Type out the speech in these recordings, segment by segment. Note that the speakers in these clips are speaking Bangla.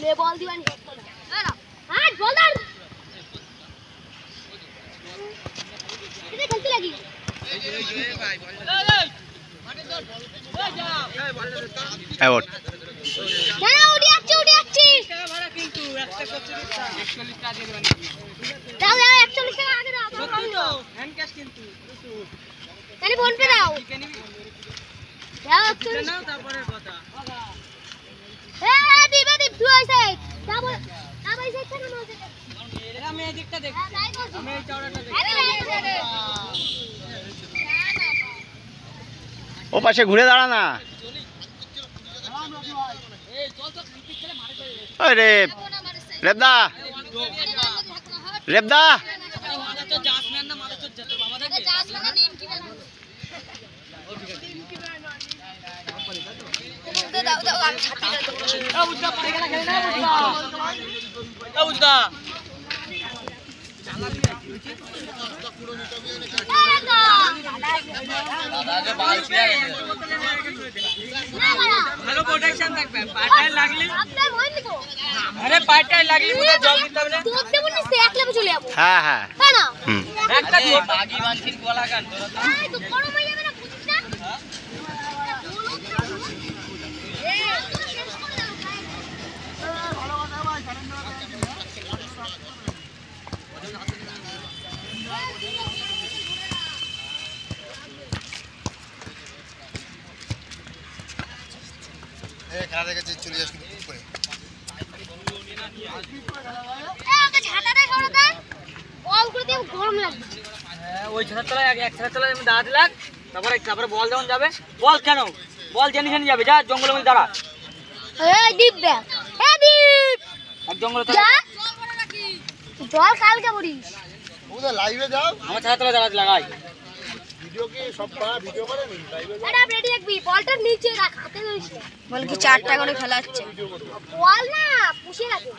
ले बॉल दीवानी हां बॉल डाल कितने गलती लगी আউট না উড়ি যাচ্ছে ভাড়া কিন্তু 41 টাকা দিয়ে দিবেন দাও দাও 41 টাকা আগে দাও সত্যি তো হ্যান্ড ক্যাশ কিন্তু তাহলে ফোন পে দাও দাও 41 নাও তারপরের কথা দিবা দিব তুই আইছে যাব না ভাই সেটা না এরা আমি এই দিকটা দেখছি আমি এই চওড়াটা দেখছি আরে ও পাশে ঘুরে দাঁড়া না আরে রেবদা রেবদা তো জাসমিন না মারা তো যত বাবা দেখে জাসমিন না নেম কি না দাও দাও আমি ছাতি দাও বুঝটা পড়ে গেল খেলে না বুঝটা দাদাকে বাল ছিড়া গেছে ভালো প্রোটেকশন থাকবে পাটায় লাগলি আপনার ভয় নিকো আরে পাটায় লাগলি পুরো জল দিতে হবে না তোক দেব না সে একলা চলে যাব হ্যাঁ হ্যাঁ হ্যাঁ না একটা বাগি মানছিস গলা কান এই তো বড় হয়ে যাবে না বুঝিস না খেলা দেখে চলে যাস কিন্তু করে ওকে ঝাঁটাটা সরা দেন বল করে দিয়ে গরম লাগবে ওই ছাতার তলায় এক ছাতার তলায় আমি দাঁড়াতে লাগ তারপরে বল যখন যাবে বল কেন বল জেনে যাবে যা জঙ্গলের মধ্যে দাঁড়া এই দীপ দে এই দীপ এক জঙ্গলে যা জল কালকে পড়িস ওটা লাইভে যাও আমার ছাতার তলায় দাঁড়াতে লাগাই ভিডিও কি সব পারা ভিডিও করে নি লাইভে আরে আপ রেডি রাখবি বলটা নিচে রাখ হাতে ধরিস বল কি 4টা করে খেলা হচ্ছে বল না পুষে রাখে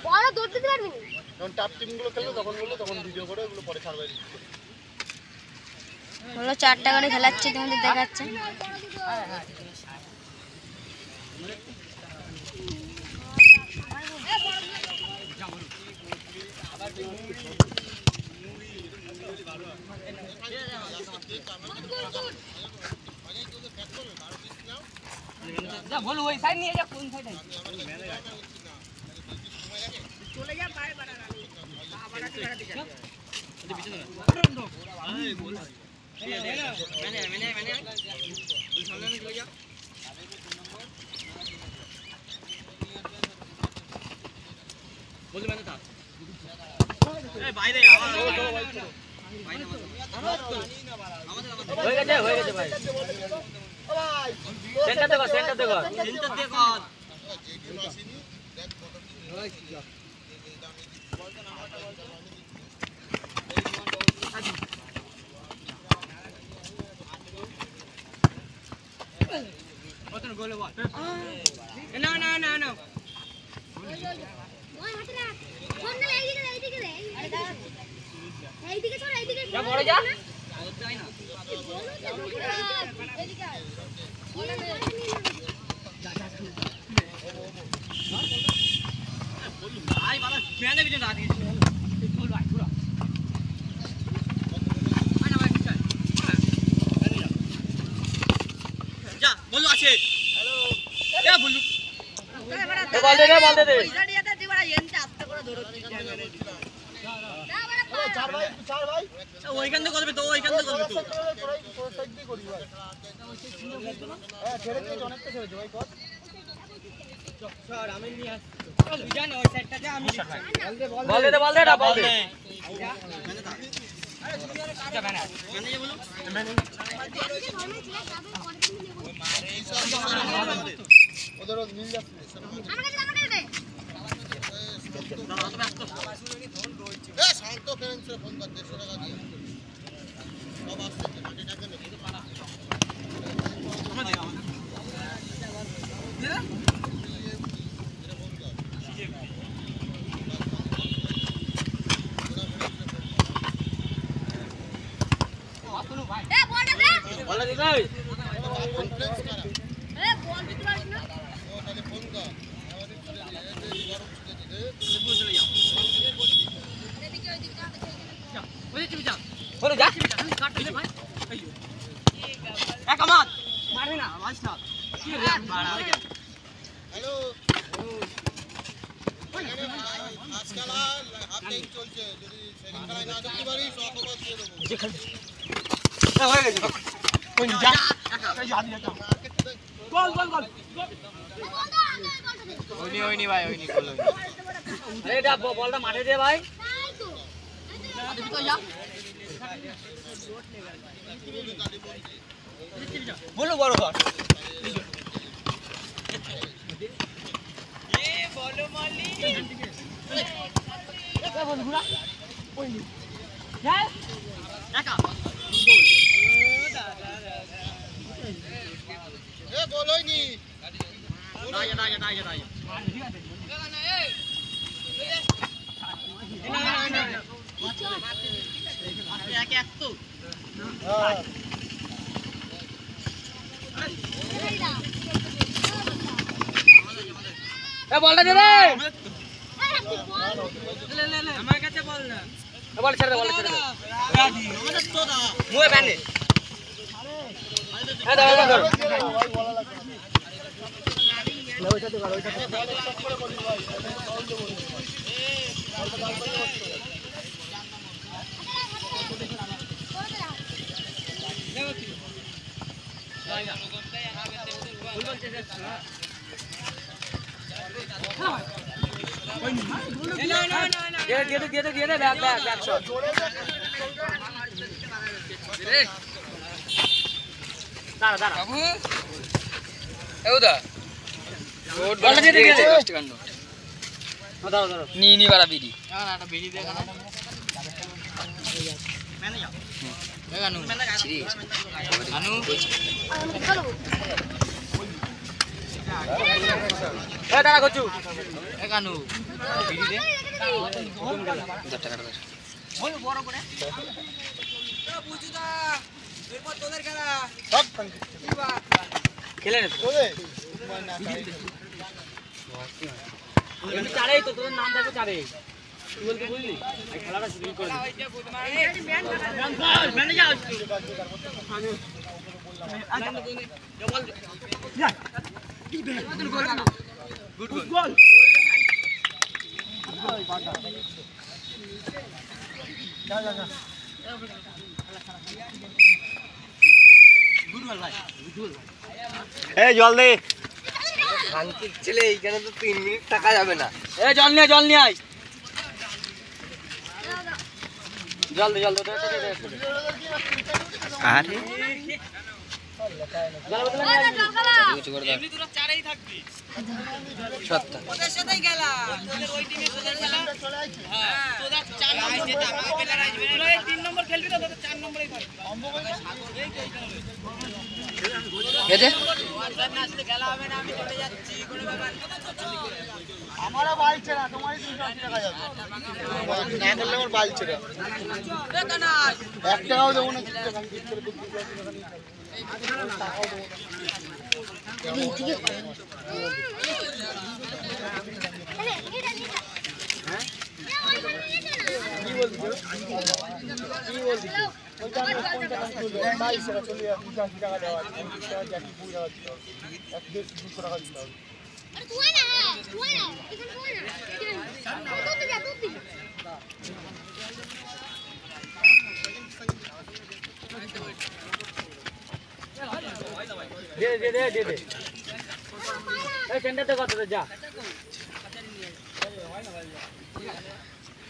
বল দৌড়তে দিতে পারবি না যখন টপ টিমগুলো খেলবে তখন ভিডিও করে ওগুলো পরে ছাড়বে বলো 4টা করে খেলা হচ্ছে তোমাদের দেখাচ্ছে যা বলো ওই সাইড নিয়ে যা কোন সাইডে চলে যা বাইরে বাড়া বাড়া লাগা দিছ ওই পিছনে এই বল मैंने তুই সামনে চলে যা বল मैंने था এই বাইরে আওয়াজ বাইরে হয়ে গেছে ভাই সেন্টার দেখো কতন গোলে বল না ওই হাতে রাখ ফোন না এইদিকে দে এইদিকে চল এইদিকে যা বড় যা তাই না এইদিকে আয় ভাই বাবা মেনে বিজে না দিয়েছি বল ভাই পুরো আয় না ভাই চল যা বলু আছে হ্যালো এ বলু বল দে ইজাডিয়াতে দিবাড়া এনতে আস্তে করে ধরো চার ভাই ওইখান থেকে করবে তো ওইখান থেকে করবে তো সাইড দিয়ে করি ভাই হ্যাঁ ছেড়ে দিয়ে অনেকটা ছেড়েছে ভাই কত স্যার আমি নিয়ে আসছি চল জানো ওই সাইডটা যা আমি বল দে বল দে আরে জুনিয়র কাটা বানা মানে বলো ওদের মিল যাচ্ছে আমাকে দে শান্ত ফ্রেন্ডসে ফোন কর 150 টাকা দিয়ে সব আসছে মাটিটাকে নিতে পারা বল দে ভাই কনফারেন্স করা এ বল দিতে পারিস না ও তাহলে ফোন কর হ্যালো ফার্স্ট খেলা হাফ টাইম চলছে যদি সেকেন্ড খেলায় না দেখতে পারিস অপবাদ দিয়ে দেবো হয়ে গেছে গোল গোল গোল ওইনি ভাই ওইনি গোল আরে এটা বলটা মাঠে দে ভাই বলো বড় ঘর এ বলো মালি এ বল ঘুরা ওইনি যাও একা এ বলোইনি দাঁড়িয়ে দাঁড়িয়ে দাঁড়িয়ে দাঁড়িয়ে এক এক তো বলটা দে রে আমার কাছে বল না বল ছেড়ে দে বল ছেড়ে দে আমাদের তো না মুয়ে ব্যান্ডে এ দাও দাও দিয়ে দে ব্যাক শট দাঁড়া দাঁড়া এউদা বলটা দিয়ে দে 10 টাকা নোট দাও দাও নি বাড়া বিড়ি না একটা বিড়ি দে না মেনে যাও আনু ছিড়ি আনু এ দাঁড়া গচু এ কানু বিড়ি দে 10 টাকা দে বল বড় করে এ বুঝুদা এরপর তোদের খেলা সব খেলে নে ওরে এমনি চারেই তো তোদের নাম থাকবে চারে তুই বলতে বুঝলি এই খেলাটা শুরু করে ম্যানে যাও গুড গোল এই জল দে শান্তির ছেলে এইখানে তো 3 মিনিট টাকা যাবে না এ জল নিয়ে আয় জল দে আরে জল বদলে কিছু করে দাও এমনি তোরা চারেই থাকবি সত্য ওদের সাথেই খেলা তোদের ওই টিমে তোদের খেলা হ্যাঁ তোদের 4 নম্বর যেটা আমাকে প্লেয়ার আসবে তোরা 3 নম্বর খেলবি না তোদের 4 নম্বরেই থাকবে কেদে আসলে খেলা হবে না আমি চলে যাচ্ছি কোনো ব্যাপার আমারও বাইক ছেড়া তোমারই 380 টাকা যাবে না করলে আমার বাইক ছেড়া এ কানাই 1 টাকাও দেবো না দে এই সেন্টারতে কত যা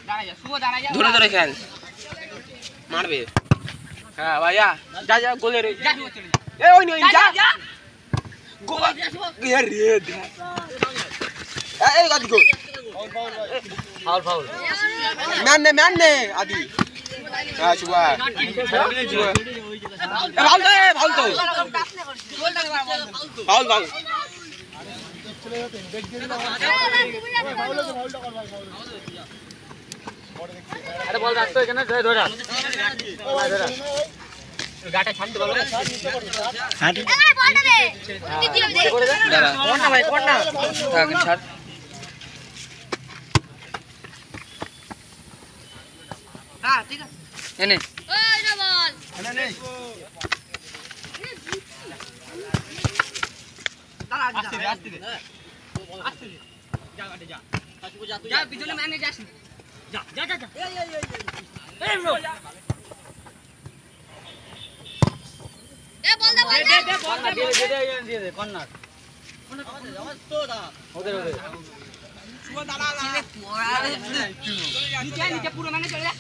দাঁড়া যা শুভ দাঁড়া যা ধরে ধরে খেল মারবে হ্যাঁ ভাইয়া যা গোলে রে যা শুভ চলে যা এ ওই নই যা গোল এ রে দে এই গাদি গোল ফাউল ম্যান নে আদি হ্যাঁ শুভ ফাউল তো ফাউল আরে বল রাখতো এখানে ধরে রাখ গাটা ছাড়তে বলো হাঁটি বলটা দে করে দে দাঁড়া কোন না ভাই কোন না থাক ছাড় হ্যাঁ ঠিক আছে এনে ওই না বল দাঁড়া আস্তে দে যা পিছনে মানে যাস যা যা যা এই ব্রো এ বল দে দে কর্নার ওদের শুভ দাঁড়া নিচে পুরো মানে চলে যা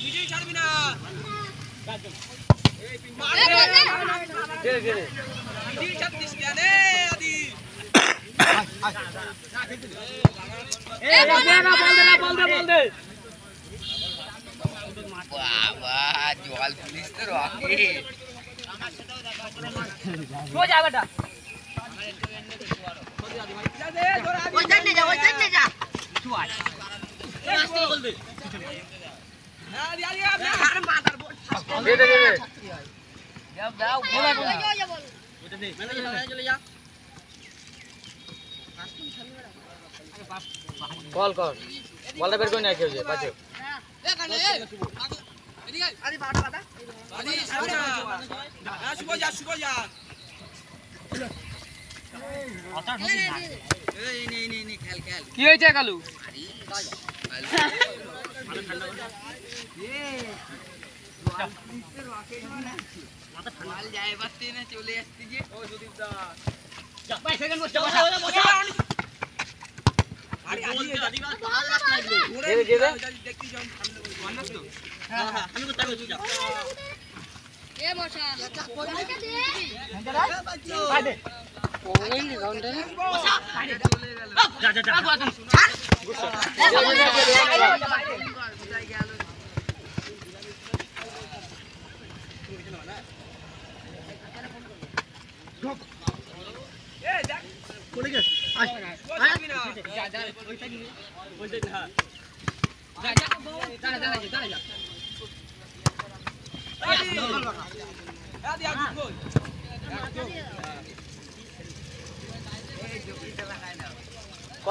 নিজেই ছাড়বি না এ বল দে নিজেই ছাড়তিস কেন আদি এ বল দে বল দে বাবা জল পুলিশ তো রকে সোজা বেটা ওই সাইড নে যা ছুয়াই বল দে দে দাও ওটা দে মানে চলে যা কল কর বলটা বের করে না কেউ যে পাছে শুভ যা কি হয়েছে কালু চলে আসছি যে এ মশা বলকে দে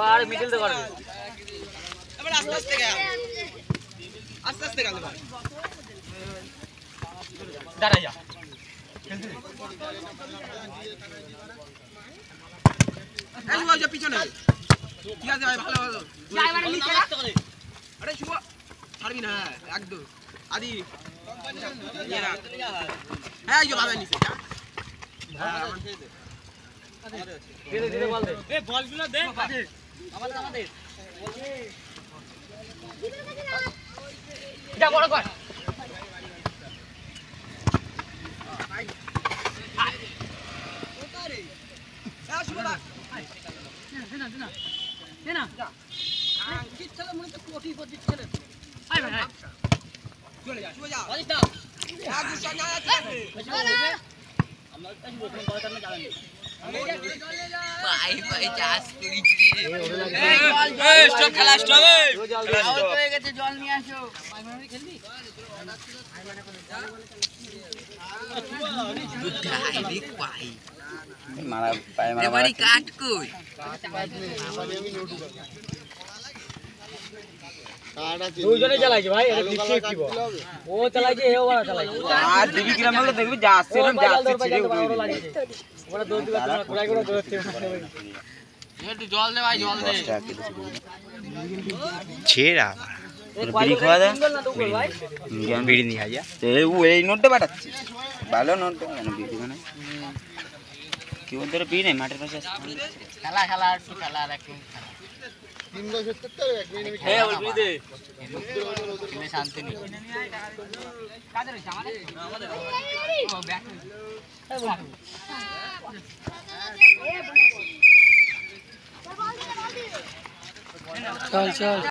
আর মিডল তো করবে এবার আস্তে আস্তে গেল দাঁড়া যা পিছনে ঠিক আছে ভাই ভালো আরে শুভ ছাড়বি না একদম আদি হ্যাঁ এই যে ভাবে নিচে ধীরে বল দে এ বলগুলো দে পাশে আমাদের যা বড় কর ভাই চাষ করেছি স্টপ খেলা স্টপ হয়ে গেছে জল নিয়ে আসো মারা পায়ে মারা কাট কই দুইজনে চালাইছে ভাই এটা 50-50 বল ও চালাইছে এও বড় চালাইছে আর দিবি গ্রাম হলো দেখবি যাচ্ছে না যাচ্ছে ছিড়ে ওরা দৌড় দিবা তোমরা কোড়াই করে দৌড়তে একটু জল দে ভাই জল দে ছেড়া বিড়ি খাওয়া দে বিড়ি নিয়ে আয়া এই নোটটা পাঠাচ্ছি ভালো নোট কেন বিড়ি মানে কি ওদের বিড়ি নেই মাঠের পাশে খেলা একটু খেলা আর একটু হ্যাঁ বল বিড়ি দে শান্তি নেই কাদের আমাদের ও ব্যাক চল চল